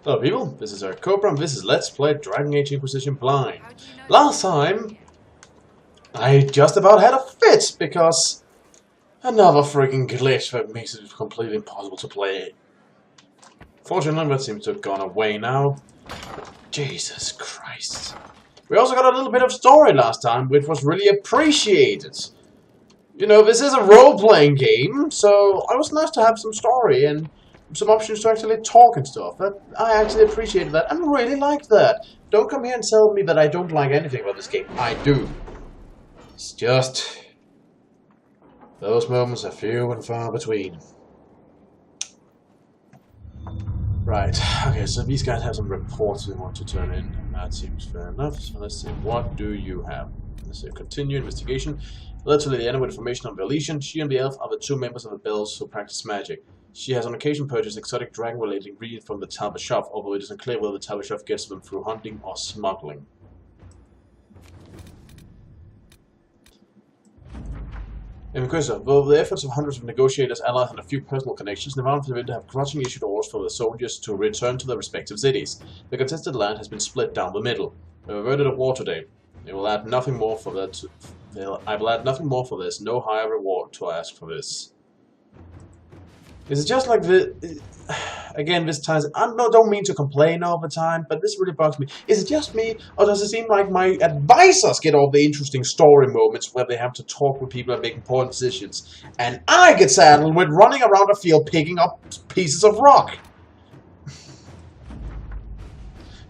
Hello people, this is Eric Cobra and this is Let's Play Dragon Age Inquisition Blind. Last time, I just about had a fit because another freaking glitch that makes it completely impossible to play. Fortunately, that seems to have gone away now. Jesus Christ. We also got a little bit of story last time, which was really appreciated. You know, this is a role-playing game, so it was nice to have some story and some options to actually talk and stuff. I actually appreciated that and really liked that. Don't come here and tell me that I don't like anything about this game. I do. It's just those moments are few and far between. Right, okay, so these guys have some reports they want to turn in, and that seems fair enough. So let's see, what do you have? Let's say continue investigation. Alert to the end with information on Belician. She and the elf are the two members of the Bells who practice magic. She has on occasion purchased exotic dragon-related ingredients from the Talbot shop, although it isn't clear whether the Talbot shop gets them through hunting or smuggling. Inquisitor, though the efforts of hundreds of negotiators, allies, and a few personal connections, Navarre and Vinda have grudgingly issued orders for the soldiers to return to their respective cities. The contested land has been split down the middle. We have averted a war today. They will add nothing more for that. I will add nothing more for this. No higher reward to ask for this. Is it just like the... Again, this ties... I don't mean to complain all the time, but this really bugs me. Is it just me, or does it seem like my advisors get all the interesting story moments where they have to talk with people and make important decisions, and I get saddled with running around a field picking up pieces of rock?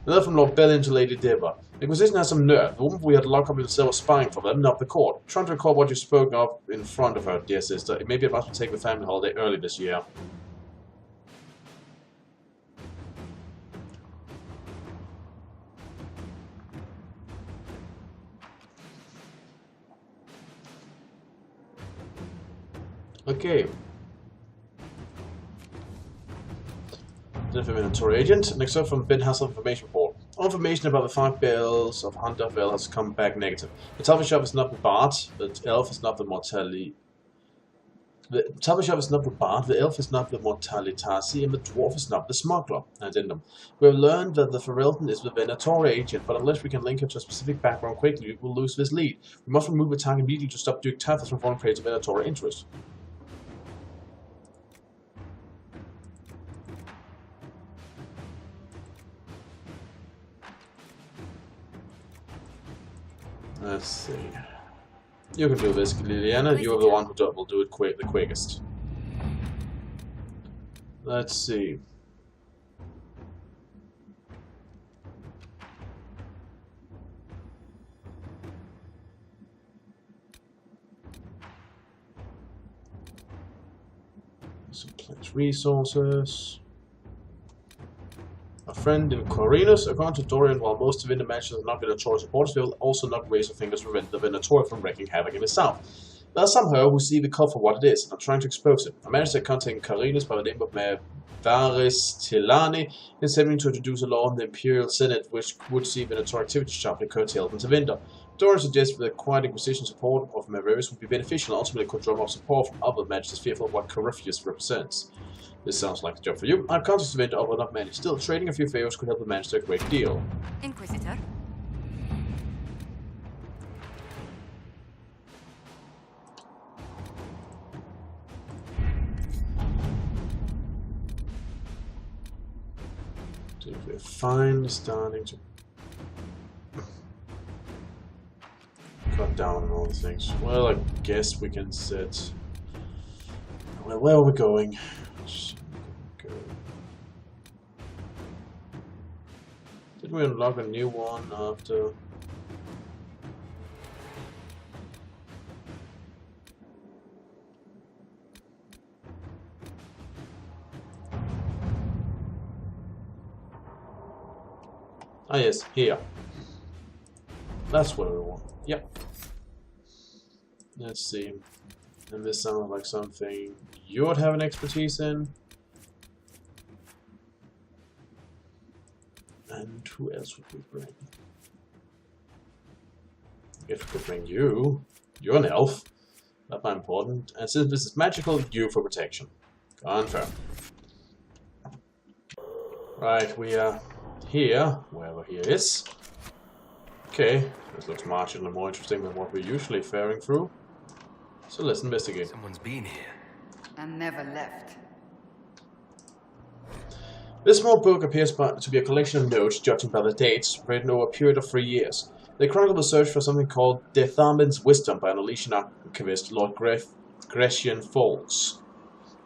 Another from Lord Bellion to Lady Deva. The Inquisition has some nerve. The woman we had locked up in the cell was spying for them, not the court. Trying to recall what you spoke of in front of her, dear sister. It may be about to take the family holiday early this year. Okay. Inventory agent. Next up from Ben Hassel Information Report. All information about the 5 bells of Hunterville has come back negative. The Talbot shop is not the Bard, the elf is not the Mortali. The Talbot shop is not the Bard, the elf is not the Mortalitasi, and the dwarf is not the smuggler. Addendum. We have learned that the Ferelden is the Venatori agent, but unless we can link her to a specific background quickly, we will lose this lead. We must remove the target immediately to stop Duke Tathas from foreign crates of Venatori interest. Let's see. You can do this, Liliana. You're the one who will do it the quickest. Let's see. Supply resources. A friend in Corinus, according to Dorian, while most of the matches have not been Venatori supporters, they will also not raise their fingers to prevent the Venatori from wreaking havoc in the south. There are some, however, who see the cult for what it is and are trying to expose it. A manager contacting Corinus by the name of Mavaris Tilani is attempting to introduce a law in the Imperial Senate which would see Venatori activity sharply curtailed in Tevinter. Dorian suggests that the quiet Inquisition support of Mavaris would be beneficial and ultimately could drum up support from other magisters fearful of what Corypheus represents. This sounds like a job for you. I've contacted Vinda over not many. Still, trading a few favors could help the Magister a great deal. Inquisitor. So we're finally starting to cut down on all the things. Well, I guess we can set... Well, where are we going? Did we unlock a new one after? Ah yes, here. That's where we want. Yep. Let's see. And this sounds like something you would have an expertise in. And who else would we bring? I guess we could bring you. You're an elf. Not that important. And since this is magical, you for protection. Confirm. Right, we are here, wherever here is. Okay, this looks marginally more interesting than what we're usually faring through. So let's investigate. Someone's been here. And never left. This small book appears to be a collection of notes, judging by the dates, written over a period of 3 years. They chronicle the search for something called Detharmin's Wisdom by an Elysian archivist, Lord Grecian Falls.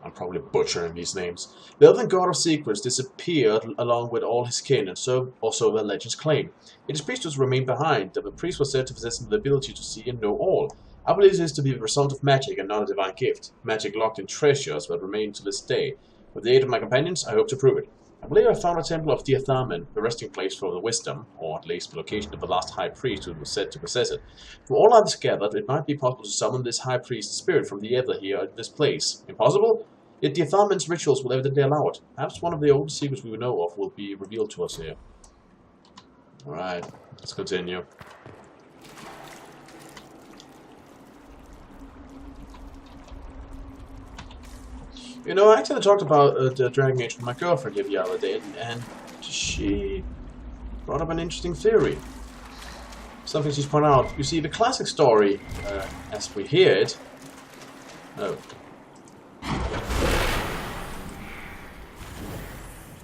I'm probably butchering these names. The elven god of secrets disappeared along with all his kin, and so also the legends claim. Yet his priesthood remained behind, and the priest was said to possess the ability to see and know all. I believe this to be the result of magic and not a divine gift. Magic locked in treasures that remain to this day. With the aid of my companions, I hope to prove it. I believe I found a temple of Detharmin, the resting place for the wisdom, or at least the location of the last high priest who was said to possess it. From all I've gathered, it might be possible to summon this high priest's spirit from the ether here at this place. Impossible? Yet Detharmin's rituals will evidently allow it. Perhaps one of the oldest secrets we know of will be revealed to us here. Alright, let's continue. You know, I actually talked about the Dragon Age with my girlfriend here the other day, and she brought up an interesting theory. Something she's pointed out. You see, the classic story, as we hear it... Oh.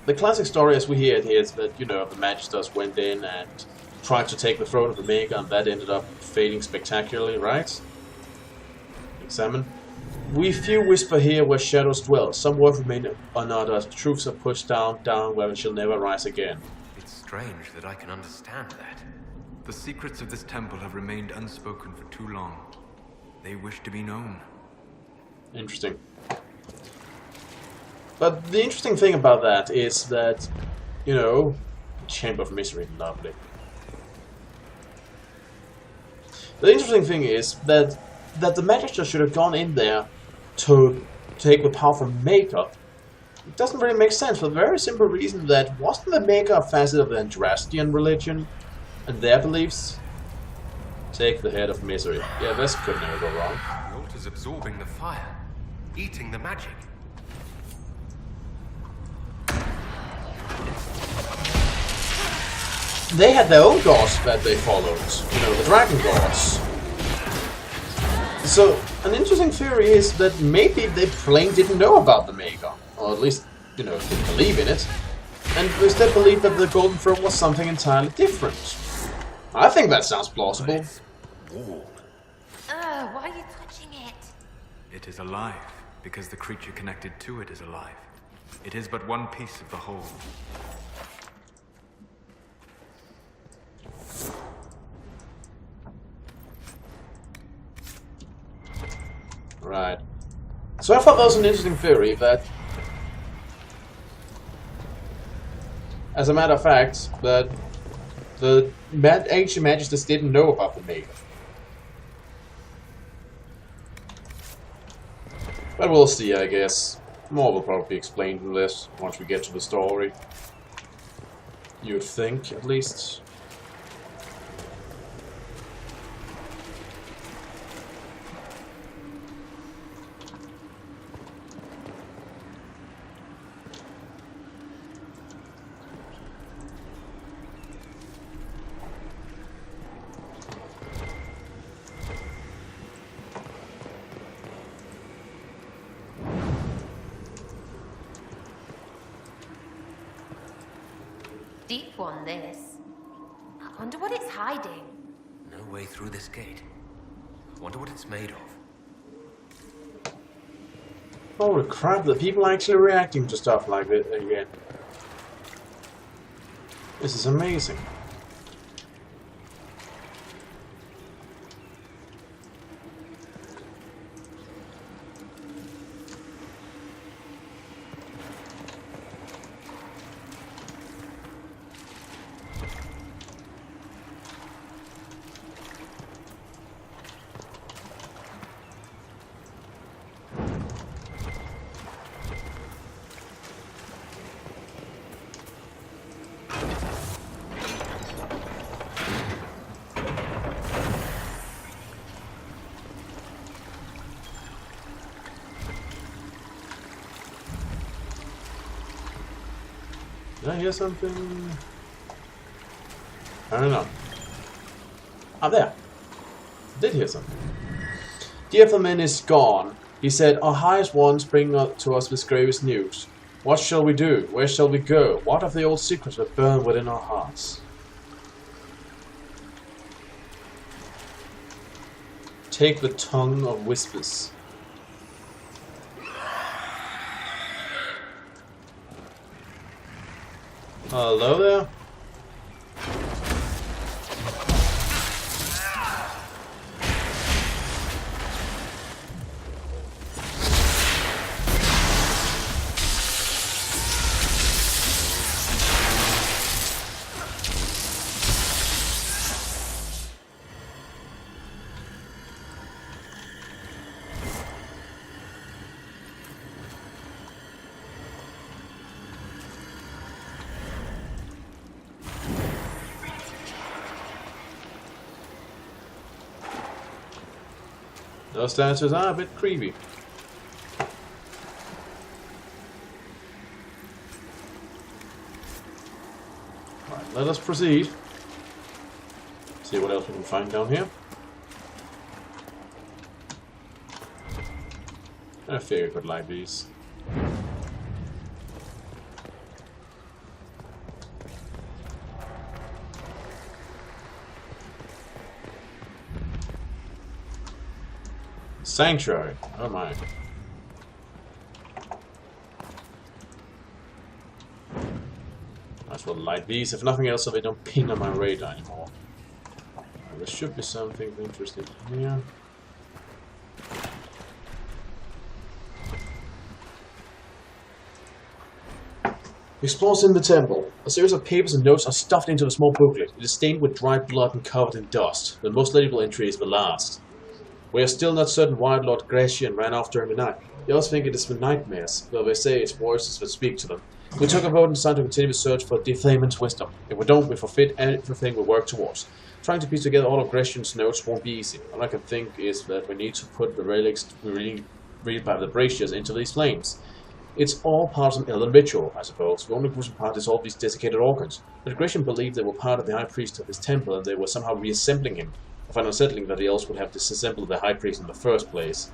The classic story as we hear it here is that, you know, the Magisters went in and tried to take the throne of the Maker, and that ended up failing spectacularly, right? Examine. We few whisper here where shadows dwell. Some words remain unuttered. Truths are pushed down where they shall never rise again. It's strange that I can understand that. The secrets of this temple have remained unspoken for too long. They wish to be known. Interesting. But the interesting thing about that is that, you know, Chamber of Misery, lovely. The interesting thing is that the Magister should have gone in there to take the power from Maker. It doesn't really make sense for the very simple reason that wasn't the Maker a facet of the Andrastian religion and their beliefs? Take the head of misery. Yeah, this could never go wrong. The altar's absorbing the fire, eating the magic. They had their own gods that they followed, you know, the dragon gods. So, an interesting theory is that maybe they plain didn't know about the Maker, or at least, you know, didn't believe in it, and instead believed that the Golden Throne was something entirely different. I think that sounds plausible. It's warm. Why are you touching it? It is alive, because the creature connected to it is alive. It is but one piece of the whole. Right. So I thought that was an interesting theory that, as a matter of fact, that the ancient Magisters didn't know about the Maker. But we'll see, I guess. More will probably be explained in this once we get to the story. You'd think, at least. Deep one, this. I wonder what it's hiding. No way through this gate. I wonder what it's made of. Holy crap, the people are actually reacting to stuff like this again. This is amazing. Did I hear something? I don't know. Ah, there. I did hear something. The Ethelman is gone. He said, our highest ones bring up to us this grievous news. What shall we do? Where shall we go? What of the old secrets that burn within our hearts? Take the tongue of whispers. Hello there? Those dancers are a bit creepy. Right, let us proceed. See what else we can find down here. I figured I would like these. Sanctuary. Oh my. Might as well light these, if nothing else, so they don't ping on my radar anymore. There should be something interesting here. Explores in the temple. A series of papers and notes are stuffed into a small booklet. It is stained with dried blood and covered in dust. The most legible entry is the last. We are still not certain why Lord Grecian ran off during the night. They also think it is the nightmares, though they say it's voices that speak to them. We took a vote and decided to continue the search for Deflament's wisdom. If we don't, we forfeit everything we work towards. Trying to piece together all of Grecian's notes won't be easy. All I can think is that we need to put the relics we read by the braziers into these flames. It's all part of some elven ritual, I suppose. The only gruesome part is all these desiccated organs. But Grecian believed they were part of the high priest of his temple and they were somehow reassembling him. I find unsettling that the elves would have disassembled the high priest in the first place.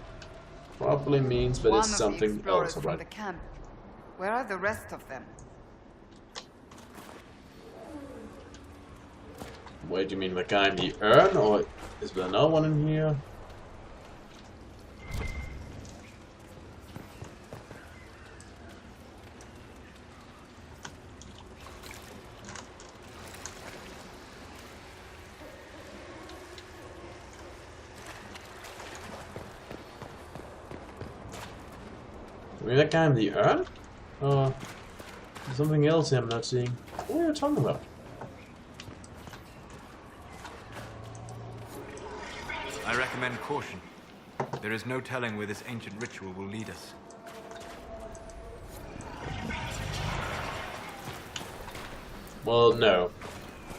Probably means that it's something else, from right? the camp. Where are the rest of them? Wait, do you mean the guy in the urn, or is there another one in here? I mean, that guy in the urn? Something else I'm not seeing. What are you talking about? I recommend caution. There is no telling where this ancient ritual will lead us. Well, no.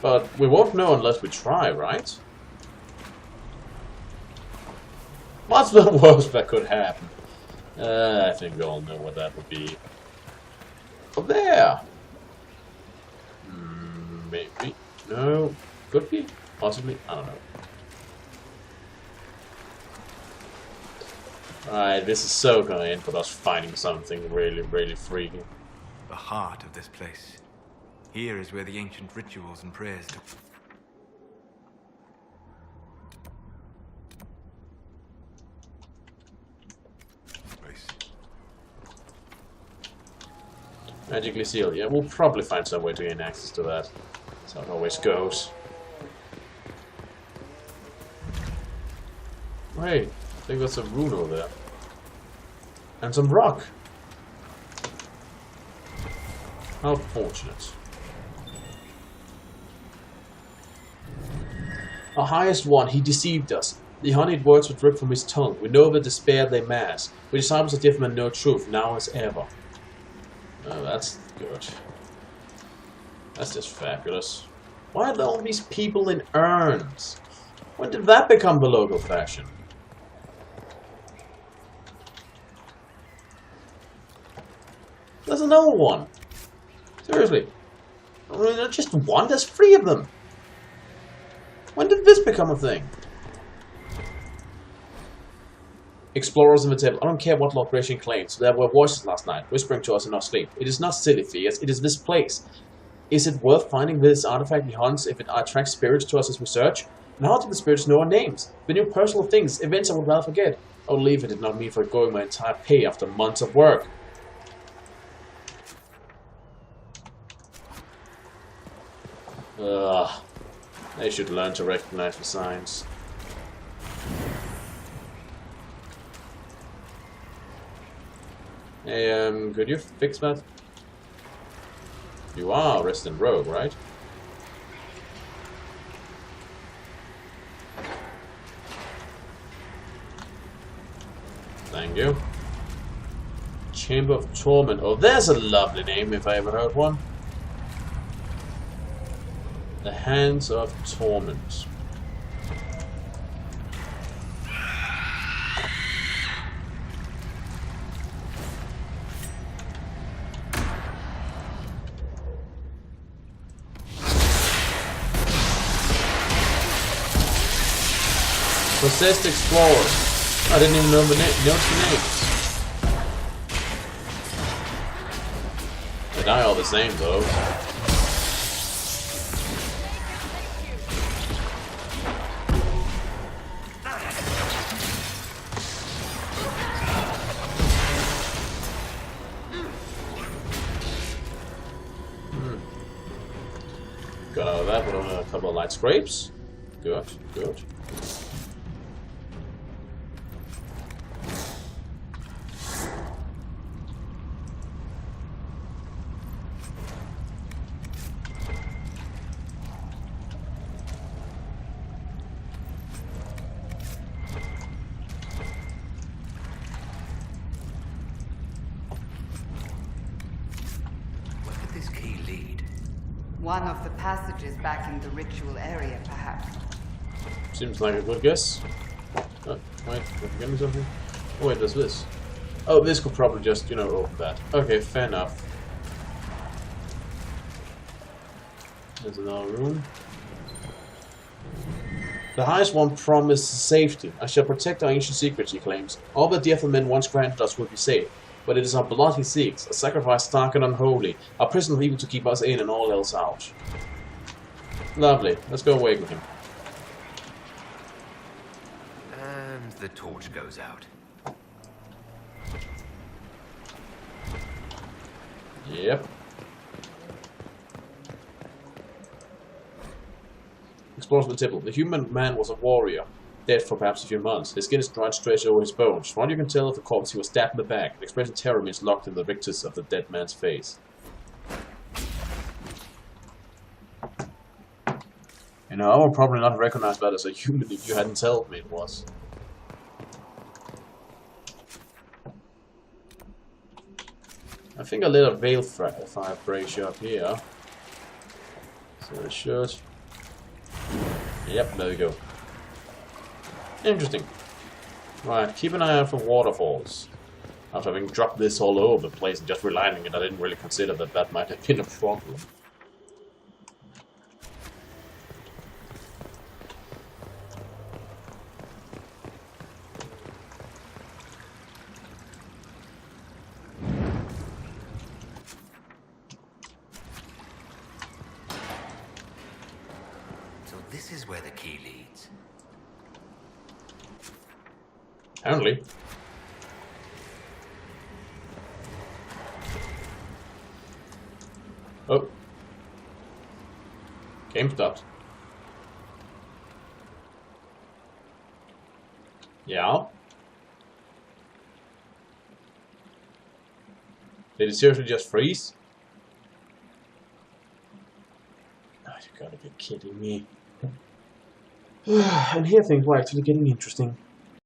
But we won't know unless we try, right? What's the worst that could happen? I think we all know what that would be. Oh, there! Maybe. No. Could be. Possibly. I don't know. Alright, this is so gonna end with us finding something really, really freaky. The heart of this place. Here is where the ancient rituals and prayers took place. Magically sealed. Yeah, we'll probably find some way to gain access to that. That's how it always goes. Hey, I think that's a rune over there. And some rock. How fortunate. Our highest one, he deceived us. The honeyed words would drip from his tongue. We know the despair they mask. We disciples of Diffman know truth, now as ever. Oh, that's good. That's just fabulous. Why are all these people in urns? When did that become the local fashion? There's another one. Seriously. I mean, not just one, there's 3 of them. When did this become a thing? Explorers in the table. I don't care what Lord Gratian claims. There were voices last night, whispering to us in our sleep. It is not silly fears, it is this place. Is it worth finding this artifact he hunts if it attracts spirits to us as we search? And how do the spirits know our names? The new personal things, events I would rather forget. I would leave if it did not mean forgoing my entire pay after months of work. Ugh. They should learn to recognize the signs. Hey, could you fix that? You are a resident rogue, right? Thank you. Chamber of Torment. Oh, there's a lovely name if I ever heard one. The Hands of Torment. Possessed Explorers. I didn't even know the names. They die all the same though. Got out of that with only a couple of light scrapes. Good, good. One of the passages back in the ritual area, perhaps. Seems like a good guess. Oh, wait, did I get me something? Oh wait, there's this. Oh, this could probably just, you know, open that. Okay, fair enough. There's another room. The highest one promised safety. I shall protect our ancient secrets, he claims. All the death of men once granted us will be safe. But it is our blood he seeks, a sacrifice stark and unholy, a prison of evil to keep us in and all else out. Lovely. Let's go awaken him. And the torch goes out. Yep. Explores the table. The human man was a warrior, dead for perhaps a few months. His skin is dried stretched over his bones. From what you can tell of the corpse, he was stabbed in the back. The expression of terror means locked in the rictus of the dead man's face. You know, I would probably not recognize that as a human if you hadn't told me it was. I think I lit a veil fire brazier up here. So I should. Yep, there we go. Interesting. Right, keep an eye out for waterfalls. After having dropped this all over the place and just relining it, I didn't really consider that that might have been a problem. So this is where the key leads. Apparently. Oh. Game stopped. Yeah. Did it seriously just freeze? Oh, you gotta be kidding me. And here things were actually getting interesting.